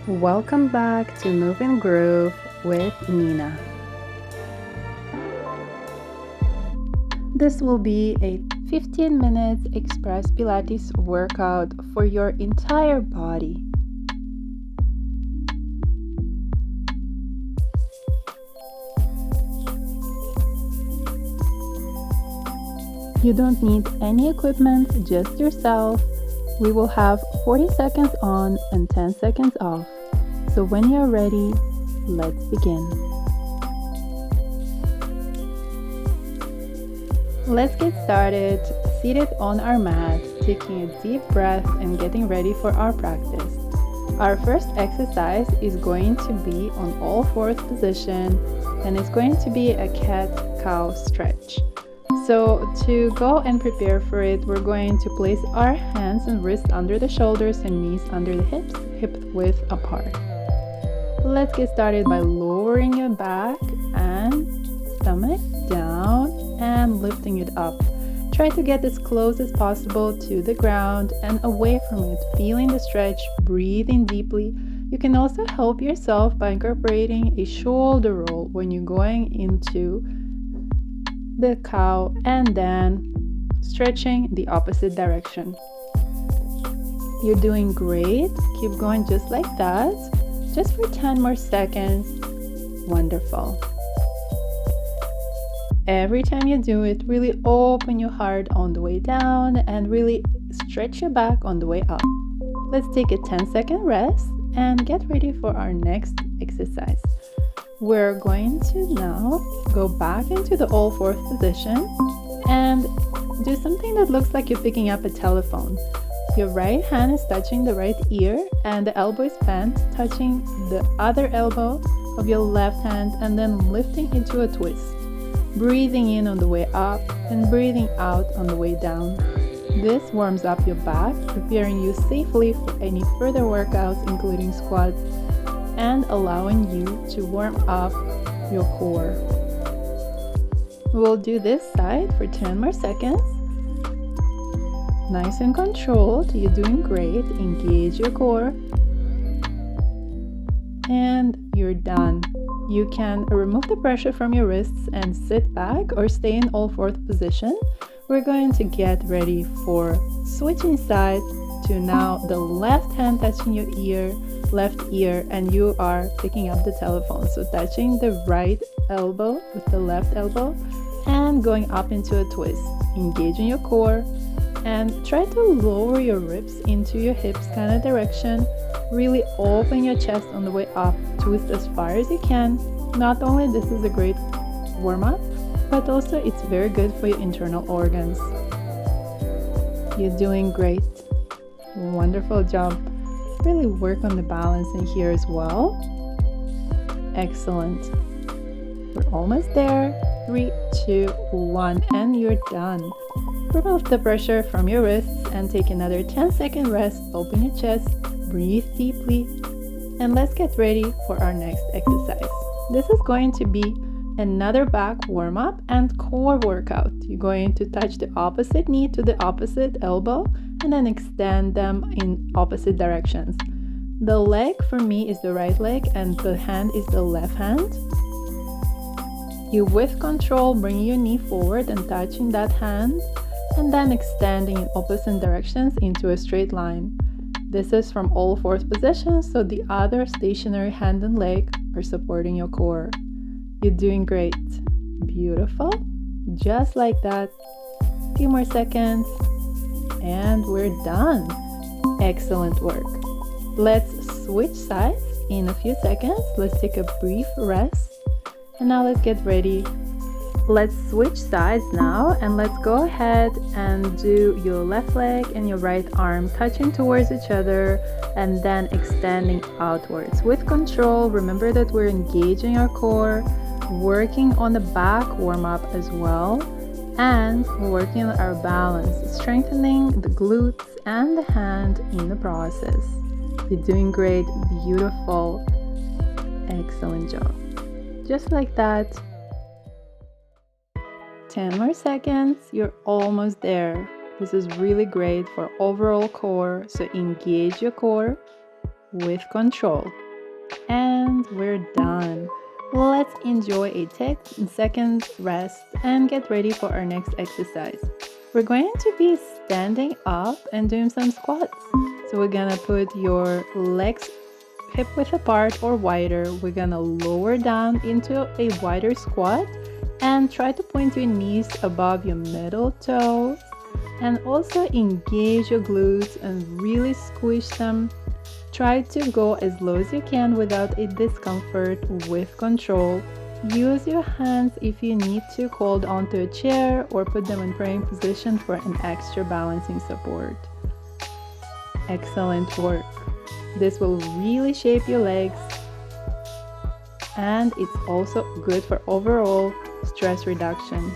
Welcome back to Move and Groove with Nina. This will be a 15 minutes Express Pilates workout for your entire body. You don't need any equipment, just yourself. We will have 40 seconds on and 10 seconds off. So when you're ready, let's begin. Let's get started, seated on our mat, taking a deep breath and getting ready for our practice. Our first exercise is going to be on all fours position, and it's going to be a cat-cow stretch. So to go and prepare for it, we're going to place our hands and wrists under the shoulders and knees under the hips, hip width apart. Let's get started by lowering your back and stomach down and lifting it up. Try to get as close as possible to the ground and away from it, feeling the stretch, breathing deeply. You can also help yourself by incorporating a shoulder roll when you're going into the cow and then stretching the opposite direction. You're doing great. Keep going just like that. Just for 10 more seconds. Wonderful. Every time you do it, really open your heart on the way down and really stretch your back on the way up. Let's take a 10-second rest and get ready for our next exercise. We're going to now go back into the all fours position and do something that looks like you're picking up a telephone. Your right hand is touching the right ear and the elbow is bent, touching the other elbow of your left hand and then lifting into a twist. Breathing in on the way up and breathing out on the way down. This warms up your back, preparing you safely for any further workouts, including squats, and allowing you to warm up your core. We'll do this side for 10 more seconds. Nice and controlled. You're doing great. Engage your core. And you're done. You can remove the pressure from your wrists and sit back or stay in all fours position. We're going to get ready for switching sides to now the left hand touching your left ear, and you are picking up the telephone. So touching the right elbow with the left elbow and going up into a twist. Engaging your core and try to lower your ribs into your hips kind of direction. Really open your chest on the way up. Twist as far as you can. Not only this is a great warm-up, but also it's very good for your internal organs. You're doing great. Wonderful job. Really work on the balance in here as well. Excellent. We're almost there. 3, 2, 1, and you're done. Remove the pressure from your wrists and take another 10-second rest. Open your chest, breathe deeply, and let's get ready for our next exercise. This is going to be another back warm-up and core workout. You're going to touch the opposite knee to the opposite elbow and then extend them in opposite directions. The leg for me is the right leg and the hand is the left hand. You with control bring your knee forward and touching that hand and then extending in opposite directions into a straight line. This is from all fours position, so the other stationary hand and leg are supporting your core. You're doing great. Beautiful. Just like that. A few more seconds and we're done. Excellent work. Let's switch sides in a few seconds. Let's take a brief rest and now let's get ready. Let's switch sides now and let's go ahead and do your left leg and your right arm touching towards each other and then extending outwards. With control, remember that we're engaging our core, working on the back warm-up as well, and working on our balance, strengthening the glutes and the hand in the process. You're doing great. Beautiful. Excellent job. Just like that. 10 more seconds, you're almost there. This is really great for overall core, so engage your core. with control. And we're done. Let's enjoy a 10-second rest and get ready for our next exercise. We're going to be standing up and doing some squats. So we're gonna put your legs hip width apart or wider. We're gonna lower down into a wider squat and try to point your knees above your middle toes, and also engage your glutes and really squish them. Try to go as low as you can without a discomfort, with control. Use your hands if you need to hold onto a chair or put them in praying position for an extra balancing support. Excellent work. This will really shape your legs, and it's also good for overall stress reduction.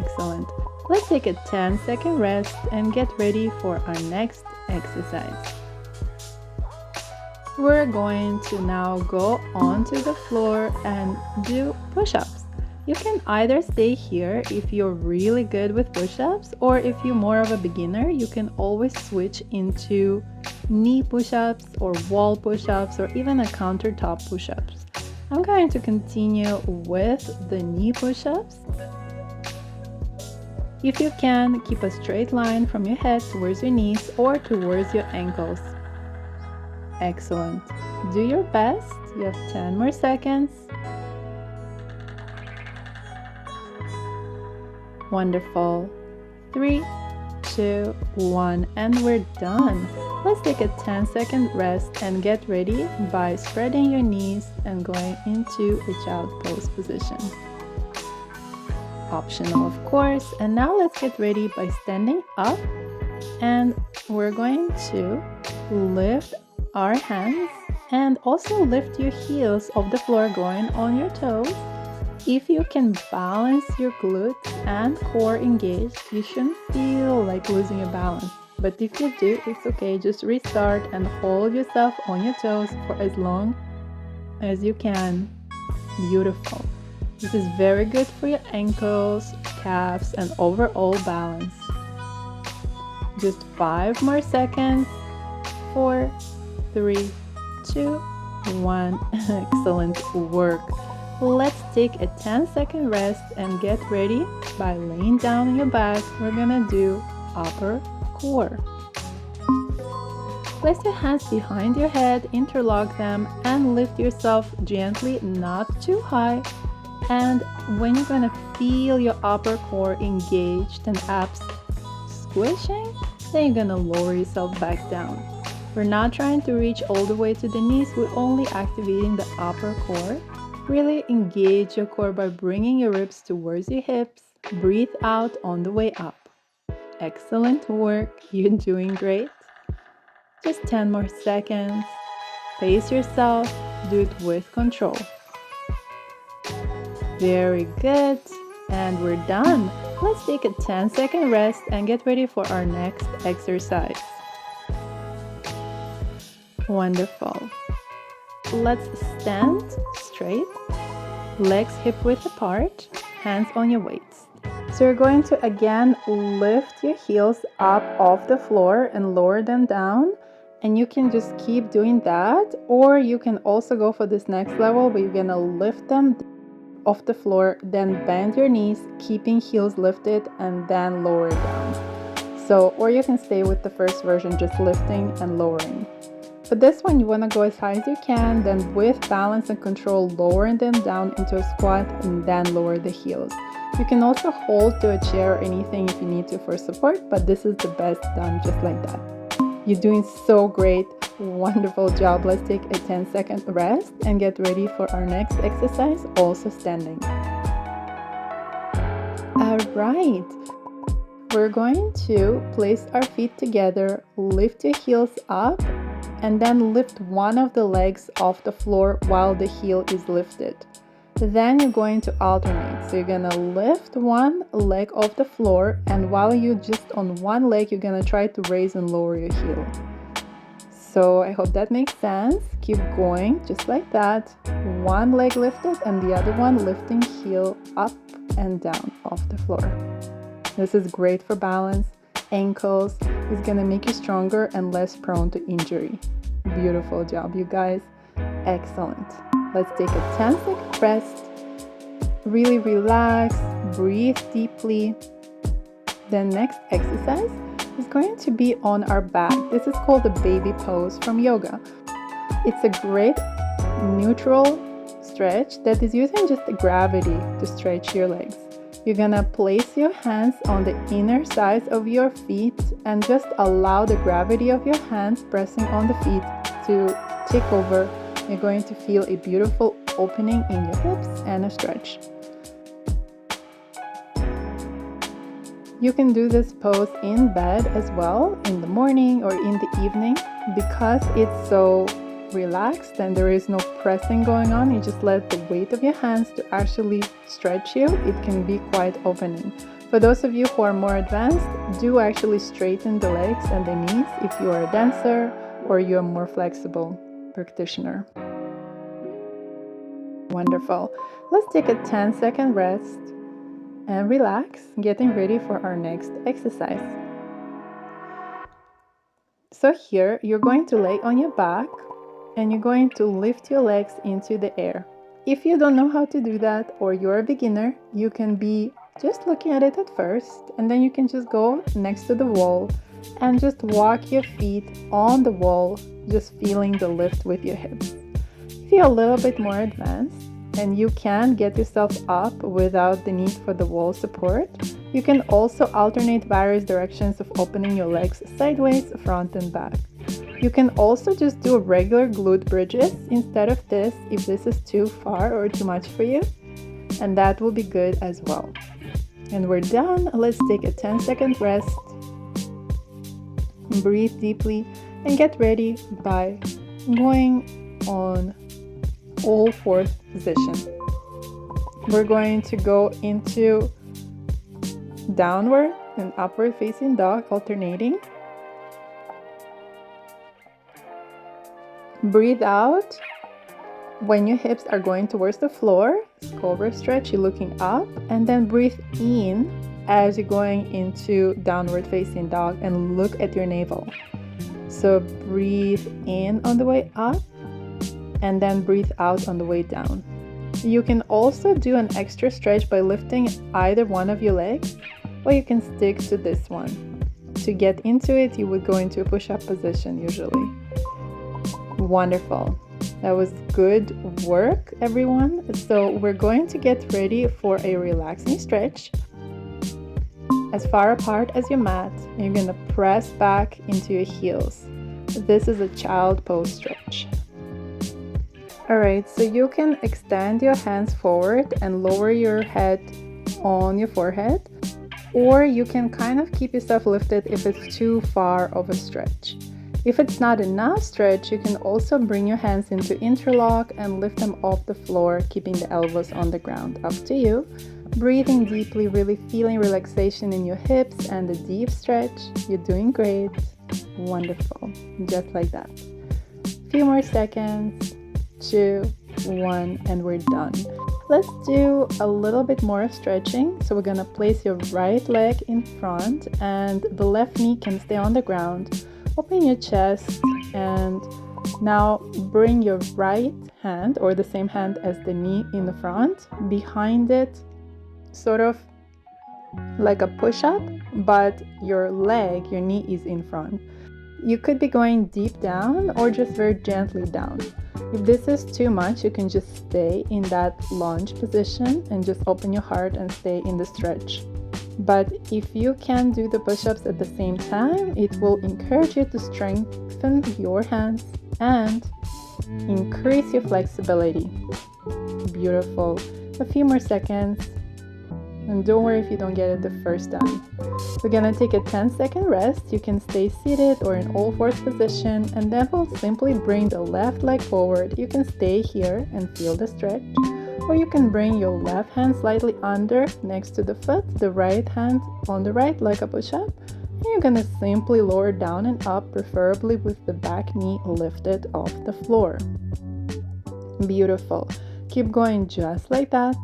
Excellent. Let's take a 10-second rest and get ready for our next exercise. We're going to now go onto the floor and do push-ups. You can either stay here if you're really good with push-ups, or if you're more of a beginner, you can always switch into knee push-ups or wall push-ups or even a countertop push-ups. I'm going to continue with the knee push-ups. If you can, keep a straight line from your head towards your knees or towards your ankles. Excellent. Do your best. You have 10 more seconds. Wonderful. 3, 2, 1, and we're done. Let's take a 10-second rest and get ready by spreading your knees and going into a child pose position. Optional, of course. And now let's get ready by standing up, and we're going to lift our hands and also lift your heels off the floor, going on your toes. If you can balance your glutes and core engaged, you shouldn't feel like losing your balance. But if you do, it's okay. Just restart and hold yourself on your toes for as long as you can. Beautiful. This is very good for your ankles, calves, and overall balance. Just 5 more seconds. 4, 3, 2, 1. Excellent work. Let's take a 10-second rest and get ready by laying down on your back. We're gonna do upper core. Place your hands behind your head, interlock them, and lift yourself gently, not too high. And when you're gonna feel your upper core engaged and abs squishing, then you're gonna lower yourself back down. We're not trying to reach all the way to the knees, we're only activating the upper core. Really engage your core by bringing your ribs towards your hips. Breathe out on the way up. Excellent work, you're doing great. Just 10 more seconds. Pace yourself, do it with control. Very good, and we're done. Let's take a 10-second rest and get ready for our next exercise. Wonderful. Let's stand straight, legs hip width apart, hands on your weights. So you're going to again lift your heels up off the floor and lower them down, and you can just keep doing that, or you can also go for this next level where you're gonna lift them off the floor, then bend your knees, keeping heels lifted, and then lower down. So, or you can stay with the first version, just lifting and lowering. For this one, you want to go as high as you can, then with balance and control, lowering them down into a squat and then lower the heels. You can also hold to a chair or anything if you need to for support, but this is the best done just like that. You're doing so great. Wonderful job. Let's take a 10-second rest and get ready for our next exercise, also standing. All right. We're going to place our feet together, lift your heels up, and then lift one of the legs off the floor while the heel is lifted. Then you're going to alternate. So you're gonna lift one leg off the floor, and while you're just on one leg, you're gonna try to raise and lower your heel. So I hope that makes sense. Keep going just like that. One leg lifted and the other one lifting heel up and down off the floor. This is great for balance, ankles. It's gonna make you stronger and less prone to injury. Beautiful job, you guys. Excellent. Let's take a 10-second rest. Really relax, breathe deeply. The next exercise is going to be on our back. This is called the baby pose from yoga. It's a great neutral stretch that is using just the gravity to stretch your legs. You're gonna place your hands on the inner sides of your feet and just allow the gravity of your hands pressing on the feet to take over. You're going to feel a beautiful opening in your hips and a stretch. You can do this pose in bed as well, in the morning or in the evening. Because it's so relaxed and there is no pressing going on, you just let the weight of your hands to actually stretch you. It can be quite opening. For those of you who are more advanced, do actually straighten the legs and the knees if you are a dancer or you're a more flexible practitioner. Wonderful. Let's take a 10-second rest and relax, getting ready for our next exercise. So here you're going to lay on your back and you're going to lift your legs into the air. If you don't know how to do that or you're a beginner, you can be just looking at it at first, and then you can just go next to the wall and just walk your feet on the wall, just feeling the lift with your hips. If you're a little bit more advanced and you can get yourself up without the need for the wall support, you can also alternate various directions of opening your legs sideways, front and back. You can also just do regular glute bridges instead of this if this is too far or too much for you, and that will be good as well. And we're done. Let's take a 10-second rest. Breathe deeply and get ready by going on all fourth position. We're going to go into downward and upward facing dog, alternating. Breathe out when your hips are going towards the floor. Cobra stretch, you're looking up, and then breathe in as you're going into downward facing dog and look at your navel. So breathe in on the way up and then breathe out on the way down. You can also do an extra stretch by lifting either one of your legs, or you can stick to this one. To get into it, you would go into a push-up position usually. Wonderful. That was good work, everyone. So we're going to get ready for a relaxing stretch. As far apart as your mat, you're going to press back into your heels. This is a child pose stretch. Alright, so you can extend your hands forward and lower your head on your forehead, or you can kind of keep yourself lifted if it's too far of a stretch. If it's not enough stretch, you can also bring your hands into interlock and lift them off the floor, keeping the elbows on the ground. Up to you. Breathing deeply, really feeling relaxation in your hips and the deep stretch. You're doing great. Wonderful. Just like that. Few more seconds. 2, 1, and we're done. Let's do a little bit more of stretching. So we're gonna place your right leg in front and the left knee can stay on the ground. Open your chest and now bring your right hand, or the same hand as the knee, in the front, behind it, sort of like a push-up, but your leg, your knee is in front. You could be going deep down or just very gently down. If this is too much, you can just stay in that lunge position and just open your heart and stay in the stretch. But if you can do the push-ups at the same time, it will encourage you to strengthen your hands and increase your flexibility. Beautiful. A few more seconds. And don't worry if you don't get it the first time. We're gonna take a 10-second rest. You can stay seated or in all fours position, and then we'll simply bring the left leg forward. You can stay here and feel the stretch, or you can bring your left hand slightly under next to the foot, the right hand on the right like a push-up, and you're gonna simply lower down and up, preferably with the back knee lifted off the floor. Beautiful. Keep going just like that,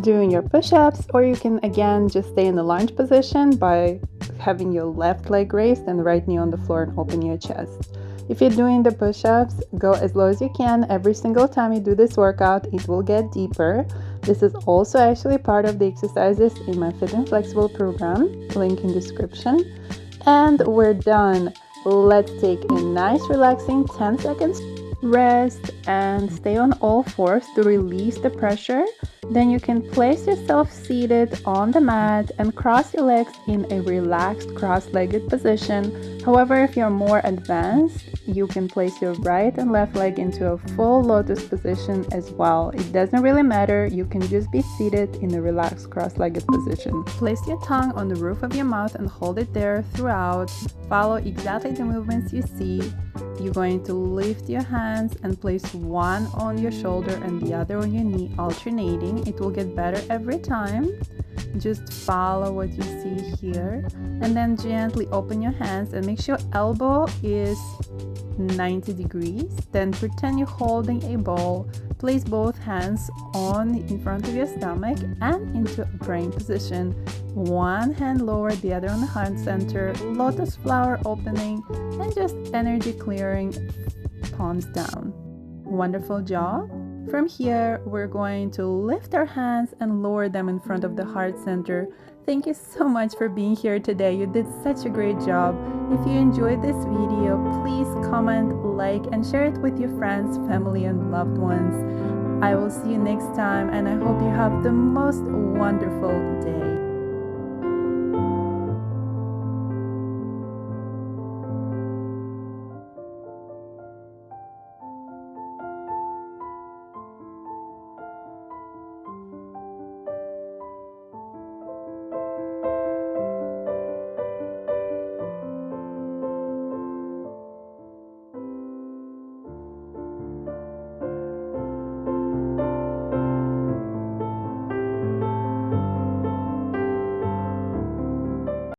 doing your push-ups, or you can again just stay in the lunge position by having your left leg raised and right knee on the floor and open your chest. If you're doing the push-ups, go as low as you can. Every single time you do this workout, it will get deeper. This is also actually part of the exercises in my Fit and Flexible program, link in description. And we're done. Let's take a nice relaxing 10 seconds rest and stay on all fours to release the pressure. Then you can place yourself seated on the mat and cross your legs in a relaxed cross-legged position. However, if you're more advanced, you can place your right and left leg into a full lotus position as well. It doesn't really matter, you can just be seated in a relaxed cross-legged position. Place your tongue on the roof of your mouth and hold it there throughout. Follow exactly the movements you see. You're going to lift your hands and place one on your shoulder and the other on your knee, alternating. It will get better every time. Just follow what you see here, and then gently open your hands and make sure elbow is 90 degrees. Then pretend you're holding a bowl. Place both hands in front of your stomach and into a praying position. One hand lower, the other on the heart center, lotus flower opening, and just energy clearing, palms down. Wonderful job. From here, we're going to lift our hands and lower them in front of the heart center. Thank you so much for being here today. You did such a great job. If you enjoyed this video, please comment, like, and share it with your friends, family, and loved ones. I will see you next time, and I hope you have the most wonderful day.